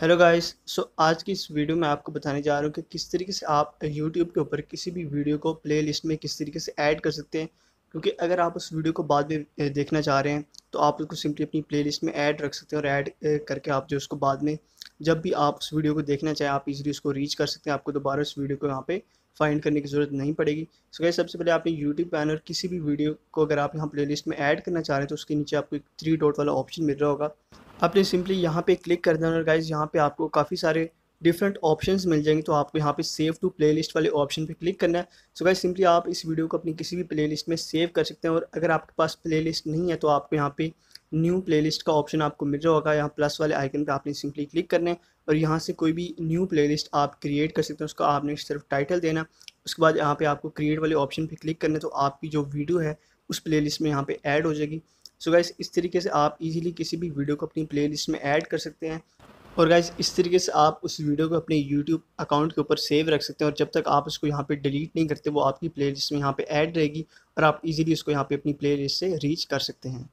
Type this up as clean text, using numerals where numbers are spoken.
Hello guys. आज की इस वीडियो में आपको बताने जा रहा हूँ कि किस तरीके से आप यूट्यूब के ऊपर किसी भी वीडियो को प्लेलिस्ट में किस तरीके से ऐड कर सकते हैं। क्योंकि अगर आप उस वीडियो को बाद में देखना चाह रहे हैं तो आप उसको सिंपली अपनी प्लेलिस्ट में ऐड रख सकते हैं और ऐड करके आप जो उसको बाद में जब भी आप उस वीडियो को देखना चाहें आप इजीली उसको रीच कर सकते हैं। आपको दोबारा उस वीडियो को यहाँ पे फाइंड करने की ज़रूरत नहीं पड़ेगी। सो गाइस, सबसे पहले आपने यूट्यूब पे आना और किसी भी वीडियो को अगर आप यहाँ प्लेलिस्ट में ऐड करना चाह रहे हैं तो उसके नीचे आपको एक 3 डॉट वाला ऑप्शन मिल रहा होगा। आपने सिंपली यहाँ पे क्लिक कर देना और गाइज़ यहाँ पे आपको काफ़ी सारे डिफरेंट ऑप्शंस मिल जाएंगे। तो आपको यहाँ पे सेव टू प्लेलिस्ट वाले ऑप्शन पे क्लिक करना है। सो गाइज़, सिंपली आप इस वीडियो को अपनी किसी भी प्लेलिस्ट में सेव कर सकते हैं। और अगर आपके पास प्लेलिस्ट नहीं है तो आपको यहाँ पे न्यू प्लेलिस्ट का ऑप्शन आपको मिल रहा होगा। यहाँ प्लस वाले आइकन पे आपने सिंपली क्लिक करना है और यहाँ से कोई भी न्यू प्लेलिस्ट आप क्रिएट कर सकते हैं। उसका आपने सिर्फ टाइटल देना। उसके बाद यहाँ पे आपको क्रिएट वाले ऑप्शन पे क्लिक करना है तो आपकी जो वीडियो है उस प्लेलिस्ट में यहाँ पे ऐड हो जाएगी। सो गाइस, इस तरीके से आप इजीली किसी भी वीडियो को अपनी प्लेलिस्ट में ऐड कर सकते हैं। और गाइस, इस तरीके से आप उस वीडियो को अपने यूट्यूब अकाउंट के ऊपर सेव रख सकते हैं और जब तक आप उसको यहाँ पे डिलीट नहीं करते वो आपकी प्लेलिस्ट में यहाँ पे ऐड रहेगी और आप इजीली उसको यहाँ पे अपनी प्लेलिस्ट से रीच कर सकते हैं।